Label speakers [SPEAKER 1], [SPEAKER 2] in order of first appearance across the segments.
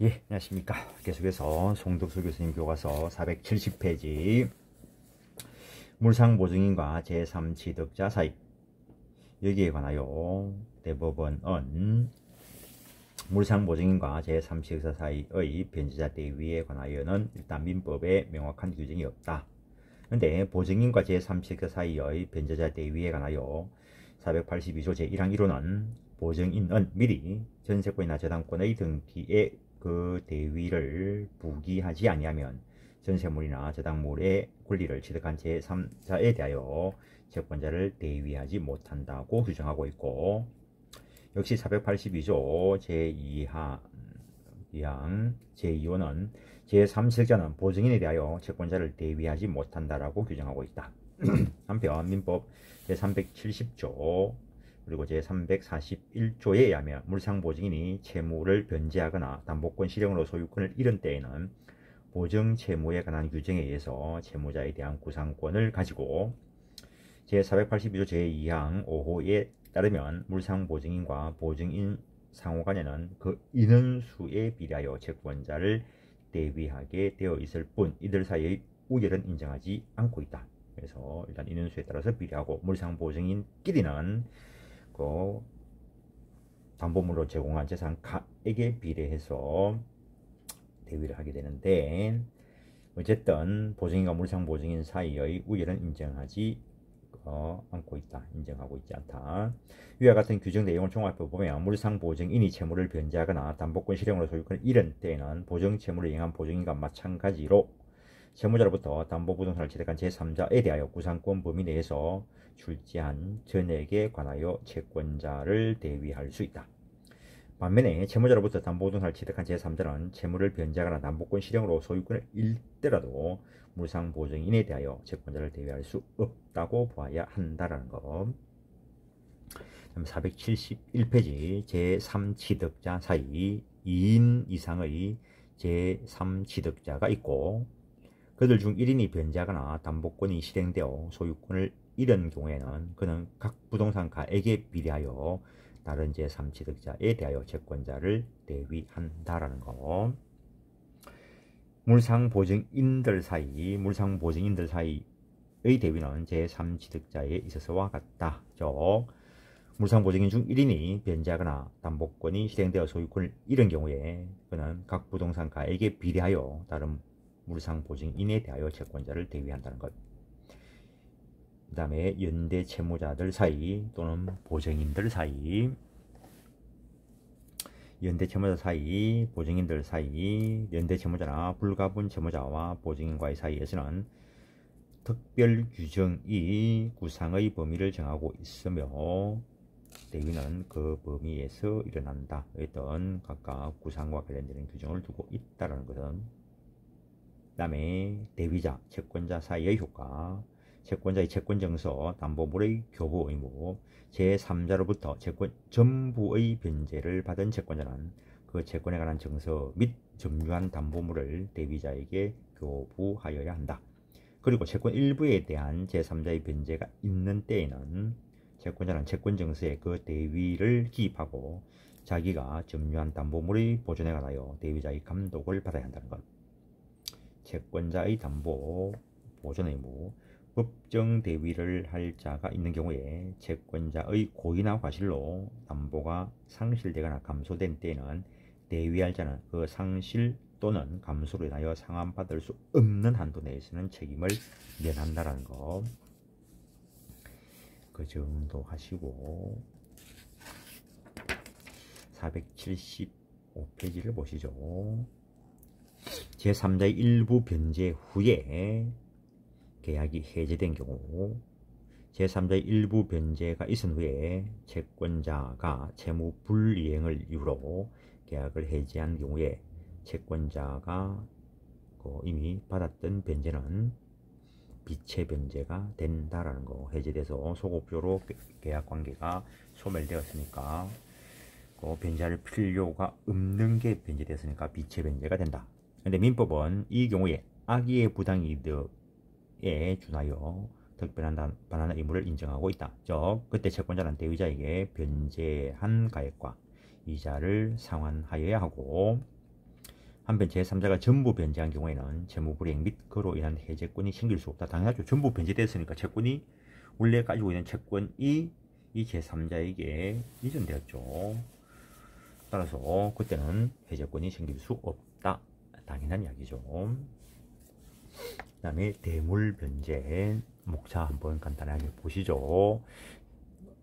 [SPEAKER 1] 예, 안녕하십니까. 계속해서 송덕수 교수님 교과서 470페이지 물상보증인과 제3취득자 사이, 여기에 관하여 대법원은 물상보증인과 제3취득자 사이의 변제자 대위에 관하여는 일단 민법에 명확한 규정이 없다. 근데 보증인과 제3취득자 사이의 변제자 대위에 관하여 482조 제1항 1호는 보증인은 미리 전세권이나 저당권의 등기에 그 대위를 부기하지 아니하면 전세물이나 저당물의 권리를 취득한 제3자에 대하여 채권자를 대위하지 못한다고 규정하고 있고, 역시 482조 제2항 제2호는 제3세자는 보증인에 대하여 채권자를 대위하지 못한다라고 규정하고 있다. 한편 민법 제370조 그리고 제341조에 의하면 물상보증인이 채무를 변제하거나 담보권 실형으로 소유권을 잃은 때에는 보증 채무에 관한 규정에 의해서 채무자에 대한 구상권을 가지고, 제482조 제2항 5호에 따르면 물상보증인과 보증인 상호간에는 그 인원수에 비례하여 채권자를 대위하게 되어 있을 뿐 이들 사이의 우열은 인정하지 않고 있다. 그래서 일단 인원수에 따라서 비례하고, 물상보증인끼리는 그 담보물로 제공한 재산 가액에 비례해서 대위를 하게 되는데, 어쨌든 보증인과 물상보증인 사이의 우열은 인정하지 않고 있다. 인정하고 있지 않다. 위와 같은 규정 내용을 종합해 보면 물상보증인이 채무를 변제하거나 담보권 실형으로 소유권을 잃은 때에는 보증채무를 이행한 보증인과 마찬가지로 채무자로부터 담보부동산을 취득한 제3자에 대하여 구상권 범위 내에서 출제한 전액에 관하여 채권자를 대위할 수 있다. 반면에 채무자로부터 담보부동산을 취득한 제3자는 채무를 변제하거나 담보권 실형으로 소유권을 잃더라도 물상보증인에 대하여 채권자를 대위할 수 없다고 보아야 한다라는 것. 471페이지 제3취득자 사이 2인 이상의 제3취득자가 있고, 그들 중 1인이 변제하거나 담보권이 실행되어 소유권을 잃은 경우에는 그는 각 부동산 가액에 비례하여 다른 제3취득자에 대하여 채권자를 대위한다라는 거. 물상보증인들 사이의 대위는 제3취득자에 있어서와 같다. 즉 물상보증인 중 1인이 변제하거나 담보권이 실행되어 소유권을 잃은 경우에 그는 각 부동산 가액에 비례하여 다른 물상보증인에 대하여 채권자를 대위한다는 것. 그 다음에 연대 채무자들 사이 또는 보증인들 사이, 연대 채무자 사이, 보증인들 사이, 연대 채무자나 불가분 채무자와 보증인과의 사이에서는 특별 규정이 구상의 범위를 정하고 있으며 대위는 그 범위에서 일어난다. 어떤 각각 구상과 관련되는 규정을 두고 있다는 것은. 그 다음에 대위자, 채권자 사이의 효과, 채권자의 채권증서, 담보물의 교부 의무, 제3자로부터 채권 전부의 변제를 받은 채권자는 그 채권에 관한 증서 및 점유한 담보물을 대위자에게 교부하여야 한다. 그리고 채권 일부에 대한 제3자의 변제가 있는 때에는 채권자는 채권증서에 그 대위를 기입하고 자기가 점유한 담보물의 보존에 관하여 대위자의 감독을 받아야 한다는 것. 채권자의 담보 보존 의무, 법정 대위를 할 자가 있는 경우에 채권자의 고의나 과실로 담보가 상실되거나 감소된 때에는 대위할 자는 그 상실 또는 감소로 인하여 상환받을 수 없는 한도 내에서는 책임을 면한다라는 거. 그 정도 하시고 475페이지를 보시죠. 제3자의 일부 변제 후에 계약이 해제된 경우, 제3자의 일부 변제가 있은 후에 채권자가 채무 불이행을 이유로 계약을 해제한 경우에 채권자가 이미 받았던 변제는 비체 변제가 된다라는 거. 해제돼서 소급조로 계약 관계가 소멸되었으니까 변제할 필요가 없는 게 변제됐으니까 비체 변제가 된다. 근데 민법은 이 경우에 악의의 부당이득에 준하여 특별한 반환의 의무를 인정하고 있다. 즉 그때 채권자는 대위자에게 변제한 가액과 이자를 상환하여야 하고, 한편 제3자가 전부 변제한 경우에는 채무불이행 및 그로 인한 해제권이 생길 수 없다. 당연하죠. 전부 변제됐으니까 채권이 원래 가지고 있는 채권이 이 제3자에게 이전되었죠. 따라서 그때는 해제권이 생길 수 없다. 당연한 이야기죠. 그 다음에 대물변제 목차 한번 간단하게 보시죠.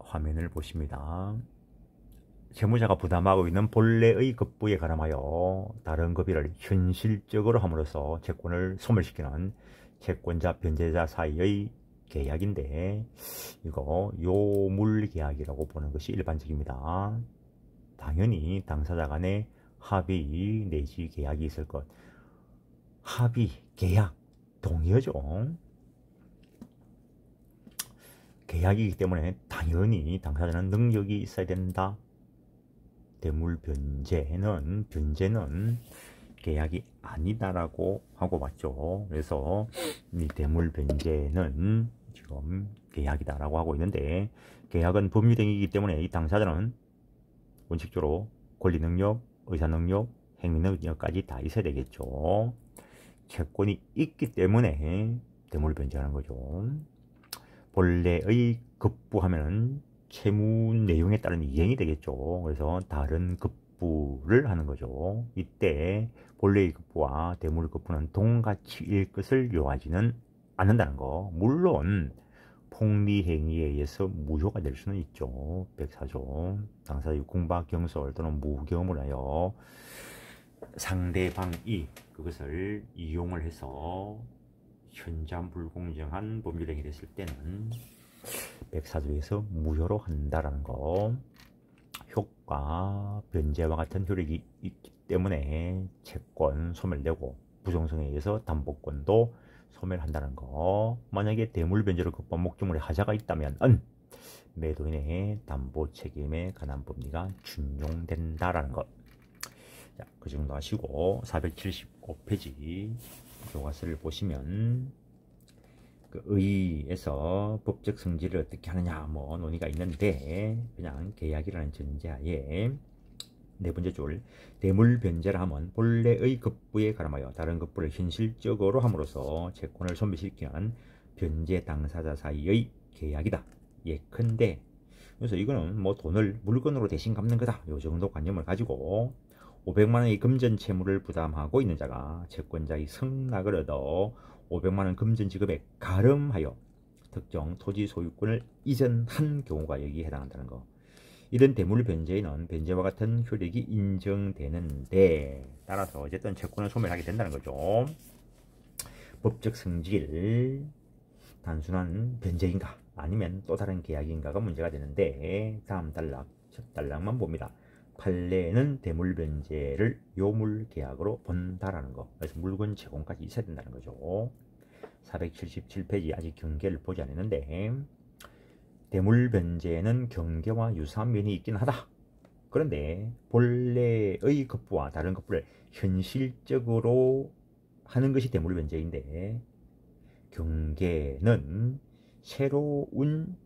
[SPEAKER 1] 화면을 보십니다. 채무자가 부담하고 있는 본래의 급부에 가름하여 다른 급여를 현실적으로 함으로써 채권을 소멸시키는 채권자 변제자 사이의 계약인데, 이거 요물계약이라고 보는 것이 일반적입니다. 당연히 당사자 간의 합의 내지 계약이 있을 것. 합의, 계약, 동의어죠. 계약이기 때문에 당연히 당사자는 능력이 있어야 된다. 대물변제는 계약이 아니다라고 하고 봤죠. 그래서 이 대물변제는 지금 계약이다라고 하고 있는데, 계약은 법률행위이기 때문에 이 당사자는 원칙적으로 권리능력, 의사능력, 행위능력까지 다 있어야 되겠죠. 채권이 있기 때문에 대물변제하는 거죠. 본래의 급부하면은 채무 내용에 따른 이행이 되겠죠. 그래서 다른 급부를 하는 거죠. 이때 본래의 급부와 대물 급부는 동가치일 것을 요하지는 않는다는 거. 물론 폭리행위에 의해서 무효가 될 수는 있죠. 104조 당사자의 공박, 경솔 또는 무경험을 하여 상대방이 그것을 이용을 해서 현저한 불공정한 법률행위를 했을 때는 104조에서 무효로 한다라는 거. 효과, 변제와 같은 효력이 있기 때문에 채권 소멸되고 부정성에 의해서 담보권도 소멸한다는 거. 만약에 대물변제로 급부한 목적물에 하자가 있다면 매도인의 담보 책임에 관한 법리가 준용된다라는 것. 자, 그 정도 하시고 475페이지 교과서를 보시면 그 의에서 법적 성질을 어떻게 하느냐 뭐 논의가 있는데, 그냥 계약이라는 전제하에 네 번째 줄, 대물변제라 하면 본래의 급부에 가름하여 다른 급부를 현실적으로 함으로써 채권을 소멸시키는 변제 당사자 사이의 계약이다. 예컨대, 그래서 이거는 뭐 돈을 물건으로 대신 갚는 거다, 요 정도 관념을 가지고 500만원의 금전 채무를 부담하고 있는 자가 채권자의 승낙을 얻어 500만원 금전 지급에 가름하여 특정 토지 소유권을 이전한 경우가 여기에 해당한다는 거. 이런 대물변제에는 변제와 같은 효력이 인정되는데, 따라서 어쨌든 채권을 소멸하게 된다는 거죠. 법적 성질, 단순한 변제인가 아니면 또 다른 계약인가가 문제가 되는데, 다음 단락, 첫 단락만 봅니다. 판례는 대물변제를 요물계약으로 본다라는 거. 그래서 물건 제공까지 있어야 된다는 거죠. 477페이지 아직 경계를 보지 않았는데, 대물변제는 경계와 유사한 면이 있긴 하다. 그런데 본래의 급부와 다른 급부를 현실적으로 하는 것이 대물변제인데, 경계는 새로운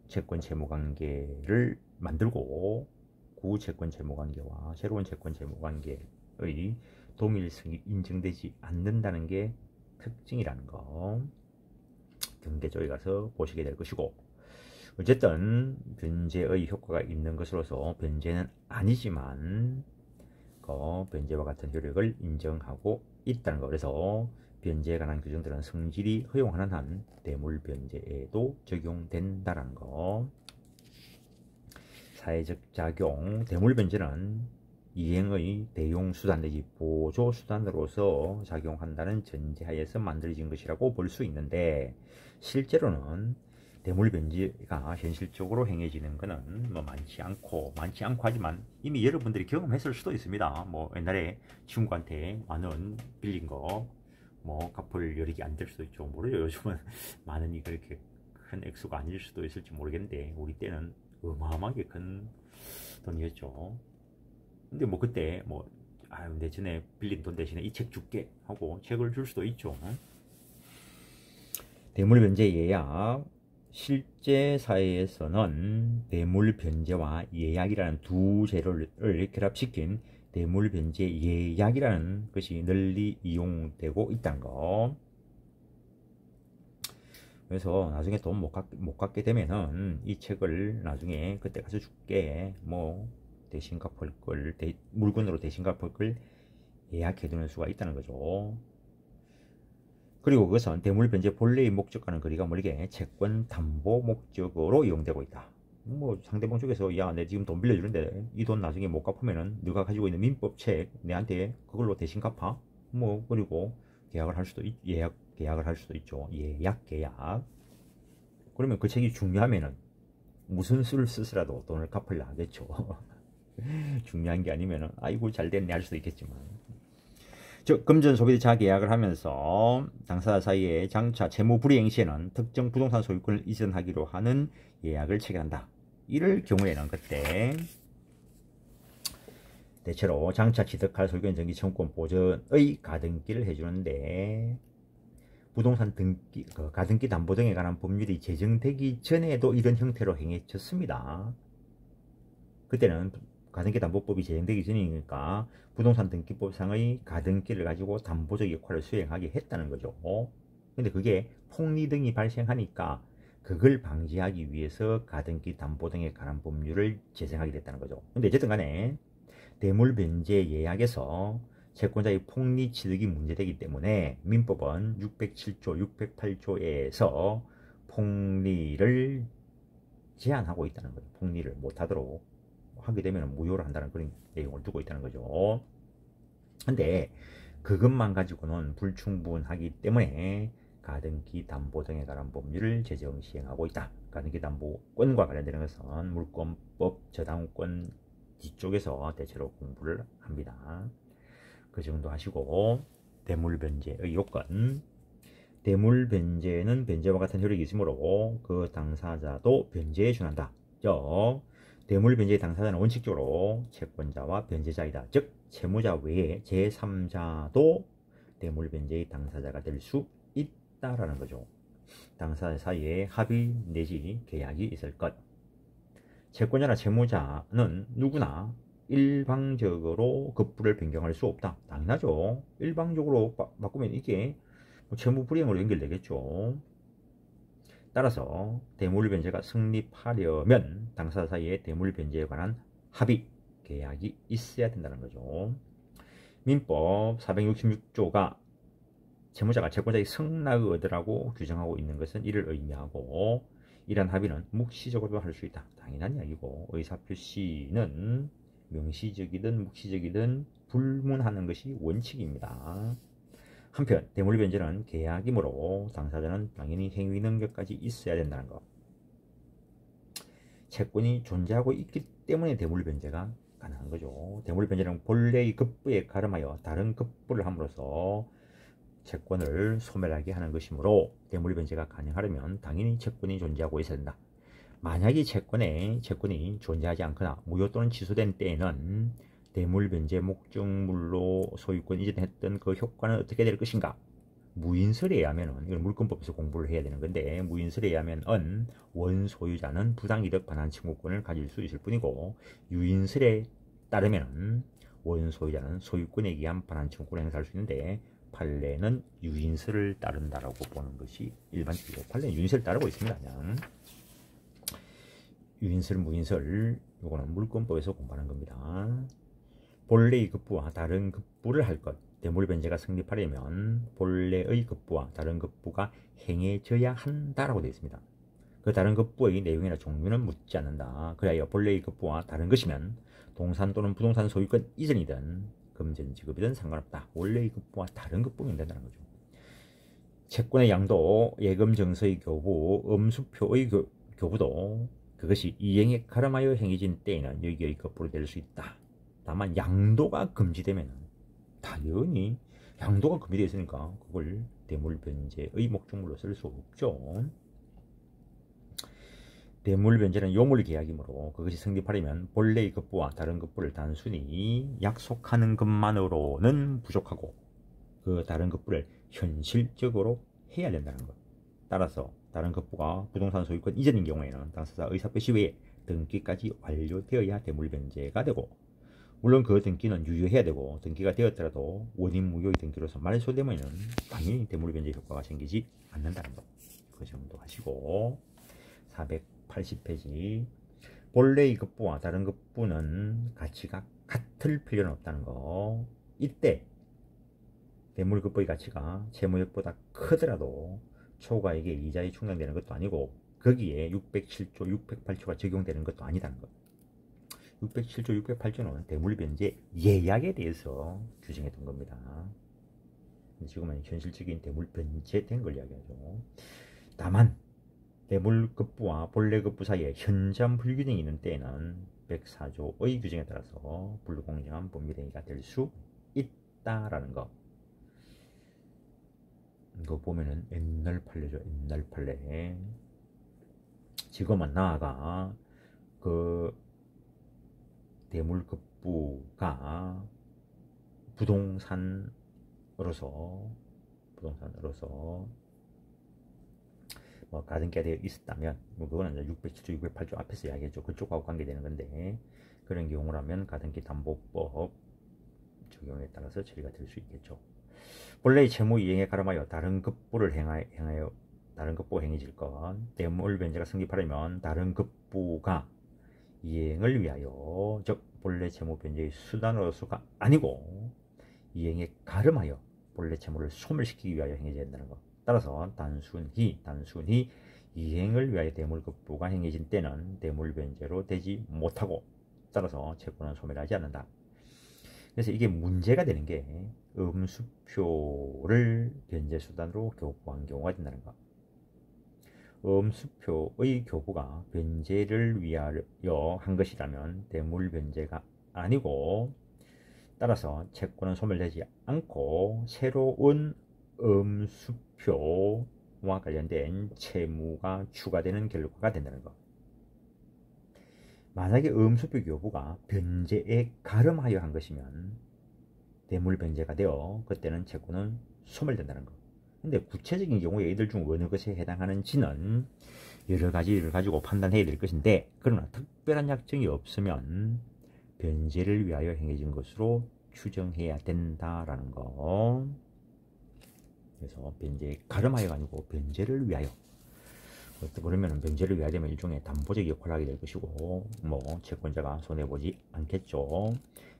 [SPEAKER 1] 채권 채무관계를 만들고 구채권 채무관계와 새로운 채권 채무관계의 동일성이 인정되지 않는다는 게 특징이라는 거. 경계 쪽에 가서 보시게 될 것이고, 어쨌든 변제의 효과가 있는 것으로서 변제는 아니지만 변제와 같은 효력을 인정하고 있다는 거. 그래서 변제에 관한 규정들은 성질이 허용하는 한 대물변제에도 적용된다는 거. 사회적 작용, 대물변제는 이행의 대용수단 내지 보조수단으로서 작용한다는 전제하에서 만들어진 것이라고 볼 수 있는데, 실제로는 대물변제가 현실적으로 행해지는 것은 뭐 많지 않고 하지만 이미 여러분들이 경험했을 수도 있습니다. 뭐 옛날에 친구한테 만원 빌린 거 뭐 갚을 여력이 안 될 수도 있죠. 모르죠. 요즘은 만원이 그렇게 큰 액수가 아닐 수도 있을지 모르겠는데, 우리 때는 어마어마하게 큰 돈이었죠. 근데 뭐 그때 뭐 내 전에 빌린 돈 대신에 이 책 줄게 하고 책을 줄 수도 있죠. 대물변제 예약, 실제 사회에서는 대물변제와 예약이라는 두 재료를 결합시킨 대물변제 예약이라는 것이 널리 이용되고 있다는 거. 그래서 나중에 돈 못 갚게 되면은 이 책을 나중에 그때 가서 줄게, 뭐 대신 갚을 걸, 물건으로 대신 갚을 걸 예약해 두는 수가 있다는 거죠. 그리고 그것은 대물변제 본래의 목적과는 거리가 멀게 채권 담보 목적으로 이용되고 있다. 뭐 상대방 쪽에서 야, 내 지금 돈 빌려주는데 이 돈 나중에 못 갚으면은 네가 가지고 있는 민법책 내한테 그걸로 대신 갚아. 뭐 그리고 계약을 할 수도 계약을 할 수도 있죠. 예약 계약. 그러면 그 책이 중요하면은 무슨 수를 쓰더라도 돈을 갚으려 하겠죠. 중요한 게 아니면은 아이고 잘 됐네 할 수도 있겠지만. 즉 금전 소비자 계약을 하면서 당사자 사이에 장차 채무 불이행 시에는 특정 부동산 소유권을 이전하기로 하는 예약을 체결한다. 이럴 경우에는 그때 대체로 장차 취득할 소유권 정기 청구권 보전의 가등기를 해주는데, 부동산 등기, 가등기 담보 등에 관한 법률이 제정되기 전에도 이런 형태로 행해졌습니다. 그때는 가등기 담보법이 제정되기 전이니까 부동산 등기법상의 가등기를 가지고 담보적 역할을 수행하게 했다는 거죠. 근데 그게 폭리 등이 발생하니까 그걸 방지하기 위해서 가등기 담보 등에 관한 법률을 제정하게 됐다는 거죠. 근데 어쨌든 간에 대물변제 예약에서 채권자의 폭리 취득이 문제되기 때문에 민법은 607조, 608조에서 폭리를 제한하고 있다는 거죠. 폭리를 못하도록 하게 되면 무효를 한다는 그런 내용을 두고 있다는 거죠. 근데 그것만 가지고는 불충분하기 때문에 가등기 담보 등에 관한 법률을 제정 시행하고 있다. 가등기 담보권과 관련되는 것은 물권법 저당권 뒤쪽에서 대체로 공부를 합니다. 그 정도 하시고, 대물변제의 요건. 대물변제는 변제와 같은 효력이 있으므로 그 당사자도 변제에 준한다. 즉 대물변제의 당사자는 원칙적으로 채권자와 변제자이다. 즉 채무자 외에 제3자도 대물변제의 당사자가 될 수 있다라는 거죠. 당사자 사이에 합의 내지 계약이 있을 것. 채권자나 채무자는 누구나 일방적으로 급부를 변경할 수 없다. 당연하죠. 일방적으로 바꾸면 이게 채무 불이행으로 연결되겠죠. 따라서 대물변제가 성립하려면 당사자 사이에 대물변제에 관한 합의, 계약이 있어야 된다는 거죠. 민법 466조가 채무자가 채권자의 성락을 얻으라고 규정하고 있는 것은 이를 의미하고, 이러한 합의는 묵시적으로도 할 수 있다. 당연한 이야기고, 의사표시는 명시적이든 묵시적이든 불문하는 것이 원칙입니다. 한편 대물변제는 계약이므로 당사자는 당연히 행위 능력까지 있어야 된다는 것. 채권이 존재하고 있기 때문에 대물변제가 가능한 거죠. 대물변제는 본래의 급부에 가름하여 다른 급부를 함으로써 채권을 소멸하게 하는 것이므로 대물변제가 가능하려면 당연히 채권이 존재하고 있어야 된다. 만약에 채권이 존재하지 않거나 무효 또는 취소된 때에는 대물변제 목적물로 소유권 이전했던 그 효과는 어떻게 될 것인가? 무인설에 의하면, 이건 물권법에서 공부를 해야 되는 건데, 무인설에 의하면 원소유자는 부당이득 반환 청구권을 가질 수 있을 뿐이고, 유인설에 따르면 원소유자는 소유권에 의한 반환 청구권을 행사할 수 있는데, 판례는 유인설을 따른다라고 보는 것이 일반적이고, 판례는 유인설을 따르고 있습니다. 그냥 유인설, 무인설, 이거는 물권법에서 공부하는 겁니다. 본래의 급부와 다른 급부를 할 것. 대물변제가 성립하려면 본래의 급부와 다른 급부가 행해져야 한다라고 되어 있습니다. 그 다른 급부의 내용이나 종류는 묻지 않는다. 그래야 본래의 급부와 다른 것이면 동산 또는 부동산 소유권 이전이든 금전 지급이든 상관없다. 원래의 급부와 다른 급부면 된다는 거죠. 채권의 양도, 예금 정서의 교부, 음수표의 교부도 그것이 이행에 가름하여 행해진 때에는 여기의 급부로 될 수 있다. 다만 양도가 금지되면 당연히 양도가 금지되어 있으니까 그걸 대물변제의 목적물로 쓸 수 없죠. 대물변제는 요물계약이므로 그것이 성립하려면 본래의 급부와 다른 급부를 단순히 약속하는 것만으로는 부족하고 그 다른 급부를 현실적으로 해야 된다는 것. 따라서 다른 급부가 부동산 소유권 이전인 경우에는 당사자 의사표시 외에 등기까지 완료되어야 대물변제가 되고, 물론 그 등기는 유효해야 되고 등기가 되었더라도 원인 무효의 등기로서 말소되면 당연히 대물변제 효과가 생기지 않는다는 것. 그 점도 하시고 480페이지 본래의 급부와 다른 급부는 가치가 같을 필요는 없다는 거. 이때 대물급부의 가치가 채무액보다 크더라도 초과액에 이자에 충당되는 것도 아니고 거기에 607조, 608조가 적용되는 것도 아니다는 것. 607조, 608조는 대물변제 예약에 대해서 규정했던 겁니다. 지금은 현실적인 대물변제된 걸 이야기하죠. 다만 대물급부와 본래급부 사이에 현저한 불균형이 있는 때에는 104조의 규정에 따라서 불공정한 법률행위가 될 수 있다라는 거. 이거 보면은 옛날 판례죠. 옛날 판례. 지금은 나아가 그 대물급부가 부동산으로서 뭐 가등기가 되어 있었다면 뭐 그거는 607조, 608조 앞에서 이야기했죠. 그쪽하고 관계되는 건데 그런 경우라면 가등기 담보법 적용에 따라서 처리가 될 수 있겠죠. 본래의 채무 이행에 가름하여 다른 급부를 행하여 다른 급부가 행해질 것 대물변제가 성립하려면 다른 급부가 이행을 위하여 즉 본래 채무 변제의 수단으로서가 아니고 이행에 가름하여 본래 채무를 소멸시키기 위하여 행해져야 된다는 것. 따라서 단순히 이행을 위하여 대물급부가 행해진 때는 대물변제로 되지 못하고 따라서 채권은 소멸하지 않는다. 그래서 이게 문제가 되는 게 음수표를 변제수단으로 교부한 경우가 된다는 것. 음수표의 교부가 변제를 위하여 한 것이라면 대물변제가 아니고 따라서 채권은 소멸되지 않고 새로운 음수표와 관련된 채무가 추가되는 결과가 된다는 것. 만약에 음수표 교부가 변제에 가름하여 한 것이면 대물변제가 되어 그때는 채권은 소멸된다는 것. 근데 구체적인 경우에 이들 중 어느 것에 해당하는지는 여러 가지를 가지고 판단해야 될 것인데 그러나 특별한 약정이 없으면 변제를 위하여 행해진 것으로 추정해야 된다라는 거. 그래서 변제에 가름하여가 아니고 변제를 위하여. 그러면 변제를 위하여 되면 일종의 담보적 역할을 하게 될 것이고 뭐 채권자가 손해보지 않겠죠.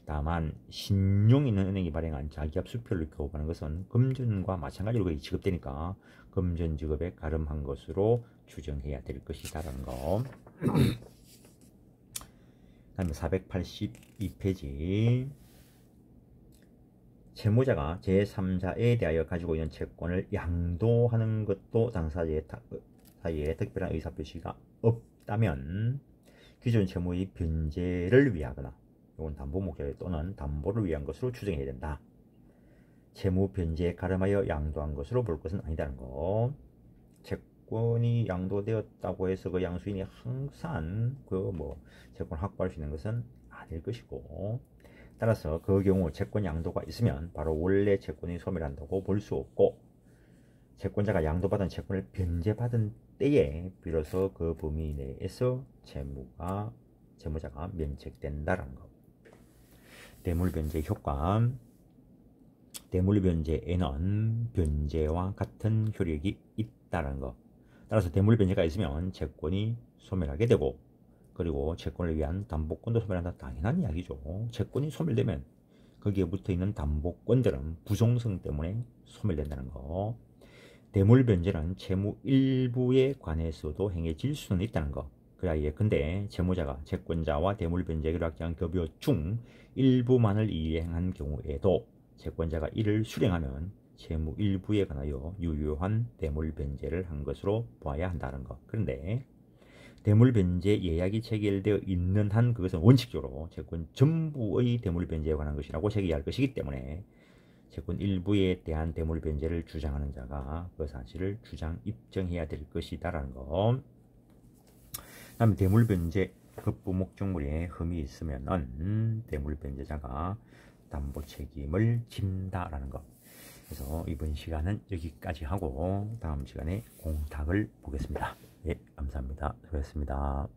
[SPEAKER 1] 다만 신용 있는 은행이 발행한 자기압 수표를 교부하는 것은 금전과 마찬가지로 거의 지급되니까 금전 지급에 가름한 것으로 추정해야 될 것이다라는 거. 다음에 482페이지 채무자가 제3자에 대하여 가지고 있는 채권을 양도하는 것도 당사자의 사이에 특별한 의사표시가 없다면 기존 채무의 변제를 위하거나 이건 담보 목적 또는 담보를 위한 것으로 추정해야 된다. 채무 변제에 가름하여 양도한 것으로 볼 것은 아니다는 거. 채권이 양도되었다고 해서 그 양수인이 항상 그 뭐 채권 확보할 수 있는 것은 아닐 것이고 따라서 그 경우 채권 양도가 있으면 바로 원래 채권이 소멸한다고 볼 수 없고 채권자가 양도받은 채권을 변제받은 때에 비로소 그 범위 내에서 채무자가 면책된다라는 것. 대물변제 효과. 대물변제에는 변제와 같은 효력이 있다는 것. 따라서 대물변제가 있으면 채권이 소멸하게 되고 그리고 채권을 위한 담보권도 소멸한다. 당연한 이야기죠. 채권이 소멸되면 거기에 붙어있는 담보권들은 부송성 때문에 소멸된다는 거. 대물변제는 채무 일부에 관해서도 행해질 수는 있다는 거. 그래야 예컨대 채무자가 채권자와 대물변제를 확정한 급여 중 일부만을 이행한 경우에도 채권자가 이를 수령하면 채무 일부에 관하여 유효한 대물변제를 한 것으로 보아야 한다는 것. 그런데 대물변제 예약이 체결되어 있는 한 그것은 원칙적으로 채권 전부의 대물변제에 관한 것이라고 체계할 것이기 때문에 채권 일부에 대한 대물변제를 주장하는 자가 그 사실을 입증해야 될 것이다라는 거. 다음에 대물변제 급부 목적물에 흠이 있으면은 대물변제자가 담보 책임을 진다라는 것. 그래서 이번 시간은 여기까지 하고 다음 시간에 공탁을 보겠습니다. 예, 감사합니다. 수고하셨습니다.